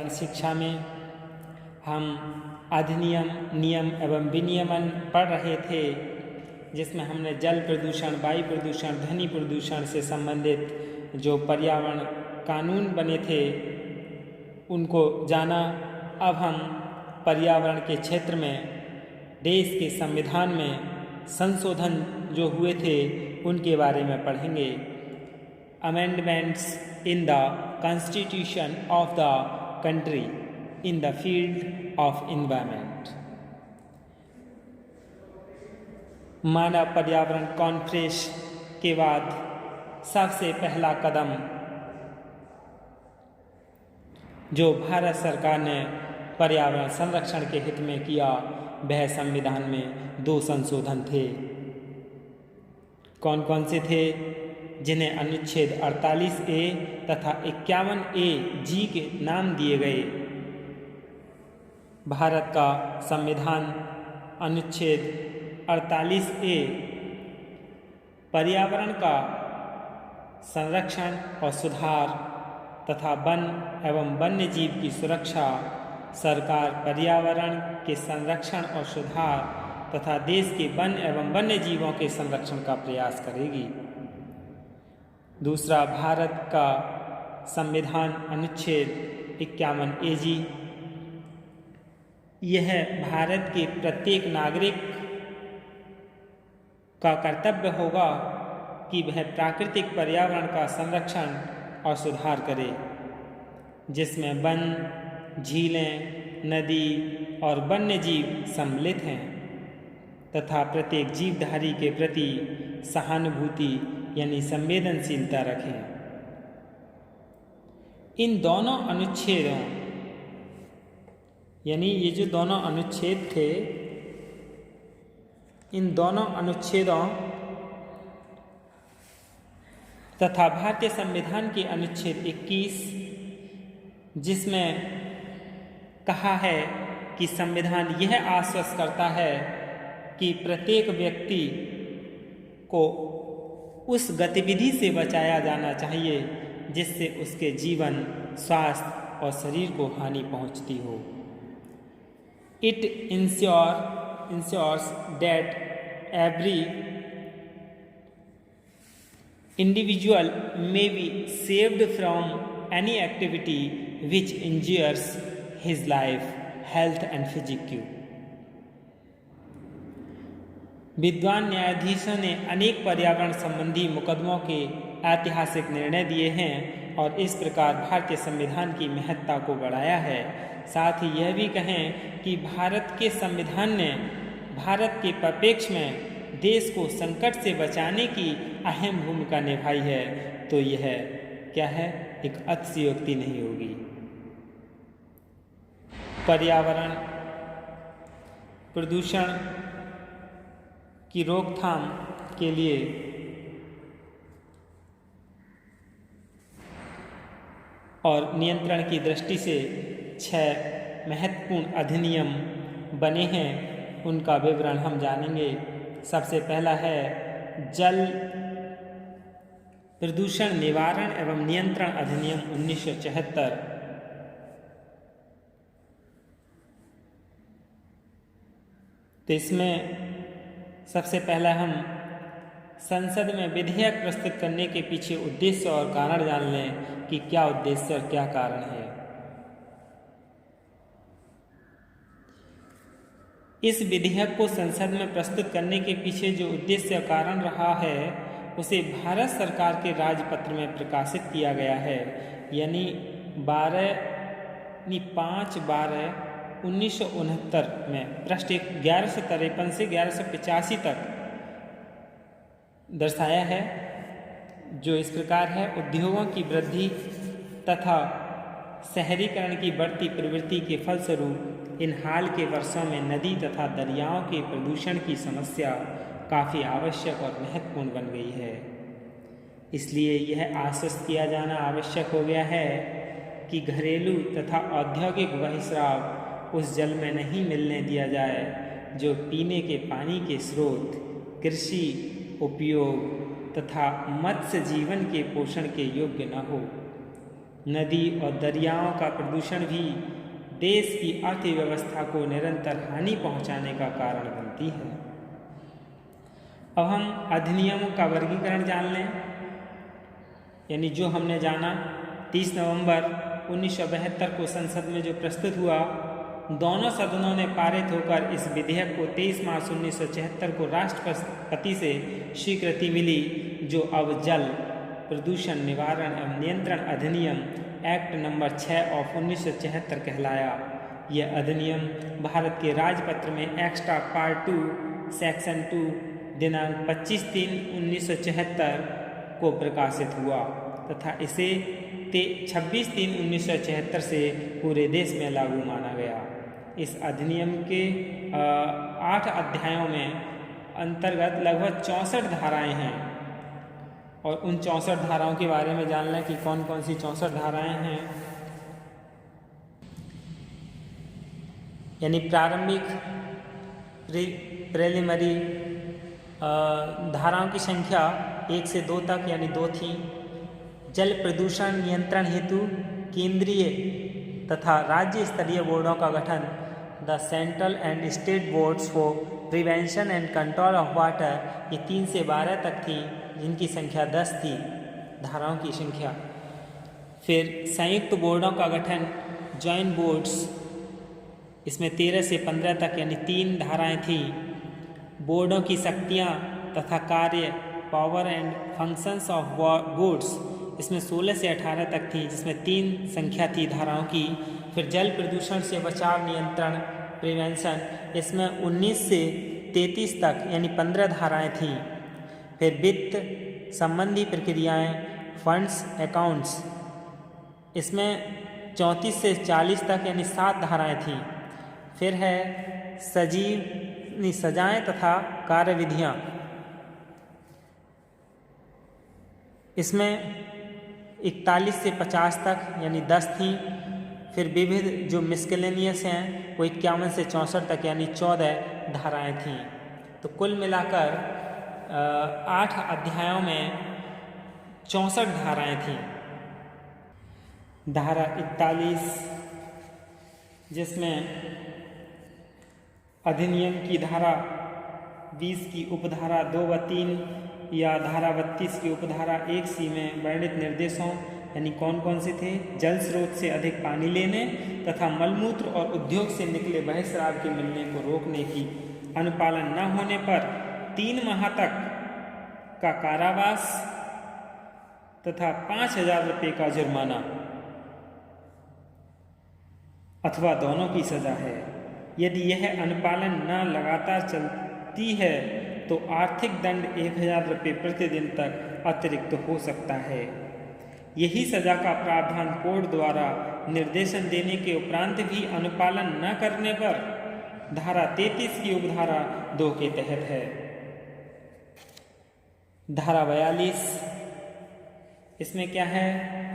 पर्यावरण शिक्षा में हम अधिनियम, नियम एवं विनियमन पढ़ रहे थे, जिसमें हमने जल प्रदूषण, वायु प्रदूषण, ध्वनि प्रदूषण से संबंधित जो पर्यावरण कानून बने थे उनको जाना। अब हम पर्यावरण के क्षेत्र में देश के संविधान में संशोधन जो हुए थे उनके बारे में पढ़ेंगे। Amendments in the constitution of the country in the field of environment. मानव पर्यावरण कॉन्फ्रेंस के बाद सबसे पहला कदम जो भारत सरकार ने पर्यावरण संरक्षण के हित में किया वह संविधान में 2 संशोधन थे। कौन कौन से थे? जिन्हें अनुच्छेद 48A तथा 51A जी के नाम दिए गए। भारत का संविधान अनुच्छेद 48A पर्यावरण का संरक्षण और सुधार तथा वन एवं वन्य जीव की सुरक्षा। सरकार पर्यावरण के संरक्षण और सुधार तथा देश के वन एवं वन्य जीवों के संरक्षण का प्रयास करेगी। दूसरा, भारत का संविधान अनुच्छेद 51A जी, यह भारत के प्रत्येक नागरिक का कर्तव्य होगा कि वह प्राकृतिक पर्यावरण का संरक्षण और सुधार करे, जिसमें वन, झीलें, नदी और वन्य जीव सम्मिलित हैं तथा प्रत्येक जीवधारी के प्रति सहानुभूति यानी संवेदनशीलता रखें। इन दोनों अनुच्छेदों यानी ये जो दोनों अनुच्छेद थे, इन दोनों अनुच्छेदों तथा भारतीय संविधान के अनुच्छेद 21 जिसमें कहा है कि संविधान यह आश्वस्त करता है कि प्रत्येक व्यक्ति को उस गतिविधि से बचाया जाना चाहिए जिससे उसके जीवन, स्वास्थ्य और शरीर को हानि पहुंचती हो। It ensures that every individual may be saved from any activity which injures his life, health and physique। विद्वान न्यायाधीशों ने अनेक पर्यावरण संबंधी मुकदमों के ऐतिहासिक निर्णय दिए हैं और इस प्रकार भारतीय संविधान की महत्ता को बढ़ाया है। साथ ही यह भी कहें कि भारत के संविधान ने भारत के परिप्रेक्ष्य में देश को संकट से बचाने की अहम भूमिका निभाई है, तो यह क्या है, एक अतिशयोक्ति नहीं होगी। पर्यावरण प्रदूषण की रोकथाम के लिए और नियंत्रण की दृष्टि से 6 महत्वपूर्ण अधिनियम बने हैं, उनका विवरण हम जानेंगे। सबसे पहला है जल प्रदूषण निवारण एवं नियंत्रण अधिनियम 1974। तो इसमें सबसे पहला हम संसद में विधेयक प्रस्तुत करने के पीछे उद्देश्य और कारण जान लें कि क्या उद्देश्य और क्या कारण है। इस विधेयक को संसद में प्रस्तुत करने के पीछे जो उद्देश्य और कारण रहा है उसे भारत सरकार के राजपत्र में प्रकाशित किया गया है, यानी 5/12/1969 में पृष्ठ 1153 से 1185 तक दर्शाया है, जो इस प्रकार है। उद्योगों की वृद्धि तथा शहरीकरण की बढ़ती प्रवृत्ति के फलस्वरूप इन हाल के वर्षों में नदी तथा दरियाओं के प्रदूषण की समस्या काफ़ी आवश्यक और महत्वपूर्ण बन गई है। इसलिए यह आश्वस्त किया जाना आवश्यक हो गया है कि घरेलू तथा औद्योगिक बहिस्राव उस जल में नहीं मिलने दिया जाए जो पीने के पानी के स्रोत, कृषि उपयोग तथा मत्स्य जीवन के पोषण के योग्य न हो। नदी और दरियाओं का प्रदूषण भी देश की अर्थव्यवस्था को निरंतर हानि पहुंचाने का कारण बनती है। अब हम अधिनियमों का वर्गीकरण जान लें। यानी जो हमने जाना 30 नवंबर 1972 को संसद में जो प्रस्तुत हुआ, दोनों सदनों ने पारित होकर इस विधेयक को 23 मार्च 1976 को राष्ट्रपति से स्वीकृति मिली, जो अब जल प्रदूषण निवारण एवं नियंत्रण अधिनियम एक्ट नंबर 6 ऑफ 1976 कहलाया। यह अधिनियम भारत के राजपत्र में एक्स्ट्रा पार्ट 2 सेक्शन 2 दिनांक 25/3/1976 को प्रकाशित हुआ तथा इसे 26/3/1976 से पूरे देश में लागू माना गया। इस अधिनियम के 8 अध्यायों में अंतर्गत लगभग 64 धाराएं हैं और उन 64 धाराओं के बारे में जान लें कि कौन कौन सी 64 धाराएं हैं। यानी प्रारंभिक प्रीलिमिनरी धाराओं की संख्या 1 से 2 तक यानी 2 थी। जल प्रदूषण नियंत्रण हेतु केंद्रीय तथा राज्य स्तरीय बोर्डों का गठन, the central and state boards for prevention and control of water, ये 3 से 12 तक थी, जिनकी संख्या 10 थी धाराओं की संख्या। फिर संयुक्त बोर्डों का गठन, जॉइंट बोर्ड्स, इसमें 13 से 15 तक यानी 3 धाराएं थी। बोर्डों की शक्तियां तथा कार्य, power and functions of boards, इसमें 16 से 18 तक थी, जिसमें 3 संख्या थी धाराओं की। फिर जल प्रदूषण से बचाव नियंत्रण प्रिवेंशन, इसमें 19 से 33 तक यानी 15 धाराएं थीं। फिर वित्त संबंधी प्रक्रियाएं, फंड्स अकाउंट्स, इसमें 34 से 40 तक यानी 7 धाराएं थीं। फिर है सजाएं तथा कार्यविधियां, इसमें 41 से 50 तक यानी 10 थी। फिर विविध जो मिसकेलेनियस हैं वो 51 से 64 तक यानी 14 धाराएं थीं। तो कुल मिलाकर 8 अध्यायों में 64 धाराएं थीं। धारा 41 जिसमें अधिनियम की धारा 20 की उपधारा 2 व 3 या धारा 32 की उपधारा 1C में वर्णित निर्देशों यानी कौन कौन से थे, जल स्रोत से अधिक पानी लेने तथा मलमूत्र और उद्योग से निकले बहिस्राव के मिलने को रोकने की अनुपालन न होने पर 3 माह तक का कारावास तथा 5,000 रुपये का जुर्माना अथवा दोनों की सजा है। यदि यह अनुपालन न लगातार चलती है तो आर्थिक दंड 1,000 रुपये प्रतिदिन तक अतिरिक्त हो सकता है। यही सजा का प्रावधान कोर्ट द्वारा निर्देशन देने के उपरांत भी अनुपालन न करने पर धारा 33 की उपधारा 2 के तहत है। धारा 42 इसमें क्या है,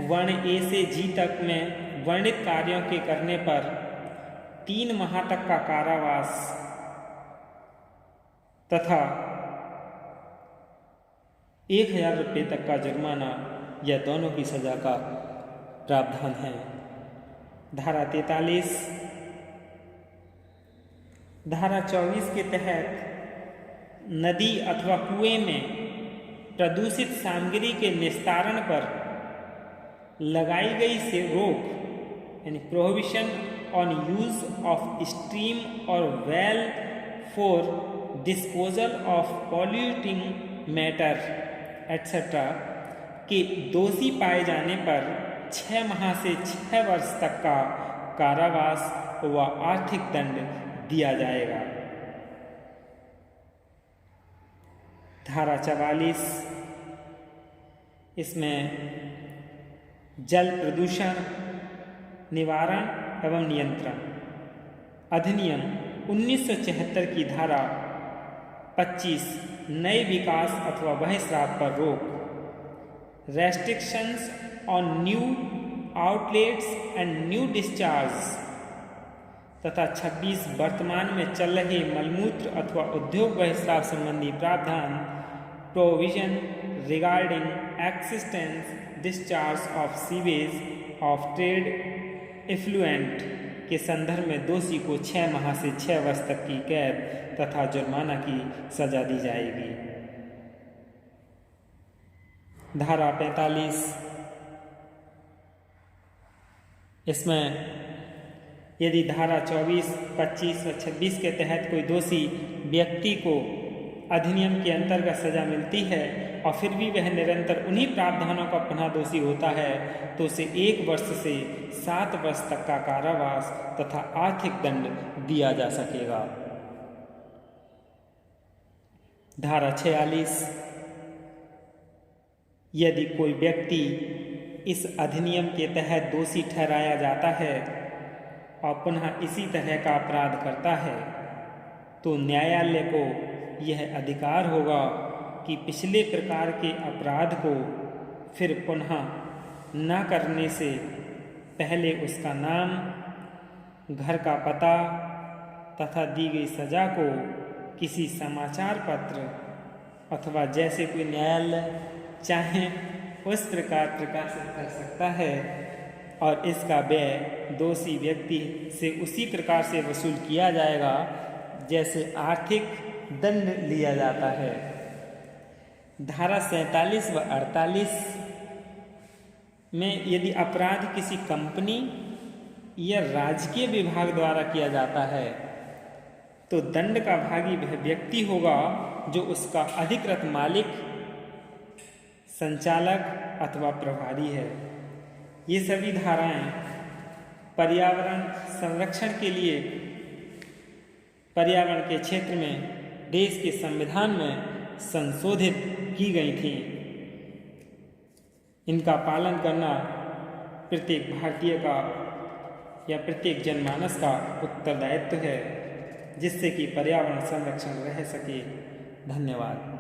वर्ण ए से जी तक में वर्णित कार्यों के करने पर 3 माह तक का कारावास तथा 1,000 रुपये तक का जुर्माना, यह दोनों की सजा का प्रावधान है। धारा 43 धारा 24 के तहत नदी अथवा कुएं में प्रदूषित सामग्री के निस्तारण पर लगाई गई से रोक यानी prohibition on use of stream और well for disposal of polluting matter etcetera के दोषी पाए जाने पर 6 माह से 6 वर्ष तक का कारावास व आर्थिक दंड दिया जाएगा। धारा 44 इसमें जल प्रदूषण निवारण एवं नियंत्रण अधिनियम 1976 की धारा 25 नए विकास अथवा बहिस्राव पर रोक, restrictions on new outlets and new discharge तथा 26 वर्तमान में चल रहे मलमूत्र अथवा उद्योग बहिस्राव संबंधी प्रावधान, provision regarding existence discharge of sewage of trade effluent के संदर्भ में दोषी को 6 माह से 6 वर्ष तक की कैद तथा जुर्माना की सजा दी जाएगी। धारा 45, इसमें यदि धारा 24, 25 व 26 के तहत कोई दोषी व्यक्ति को अधिनियम के अंतर्गत सजा मिलती है और फिर भी वह निरंतर उन्हीं प्रावधानों का पुनः दोषी होता है तो उसे 1 वर्ष से 7 वर्ष तक का कारावास तथा आर्थिक दंड दिया जा सकेगा। धारा 46, यदि कोई व्यक्ति इस अधिनियम के तहत दोषी ठहराया जाता है और पुनः इसी तरह का अपराध करता है तो न्यायालय को यह अधिकार होगा कि पिछले प्रकार के अपराध को फिर पुनः न करने से पहले उसका नाम, घर का पता तथा दी गई सजा को किसी समाचार पत्र अथवा जैसे कोई न्यायालय चाहे उस प्रकार प्रकाशित कर सकता है और इसका व्यय दोषी व्यक्ति से उसी प्रकार से वसूल किया जाएगा जैसे आर्थिक दंड लिया जाता है। धारा 47 व 48 में यदि अपराध किसी कंपनी या राजकीय विभाग द्वारा किया जाता है तो दंड का भागी वह व्यक्ति होगा जो उसका अधिकृत मालिक, संचालक अथवा प्रभारी है। ये सभी धाराएं पर्यावरण संरक्षण के लिए पर्यावरण के क्षेत्र में देश के संविधान में संशोधित की गई थी। इनका पालन करना प्रत्येक भारतीय का या प्रत्येक जनमानस का उत्तरदायित्व है जिससे कि पर्यावरण संरक्षण रह सके। धन्यवाद।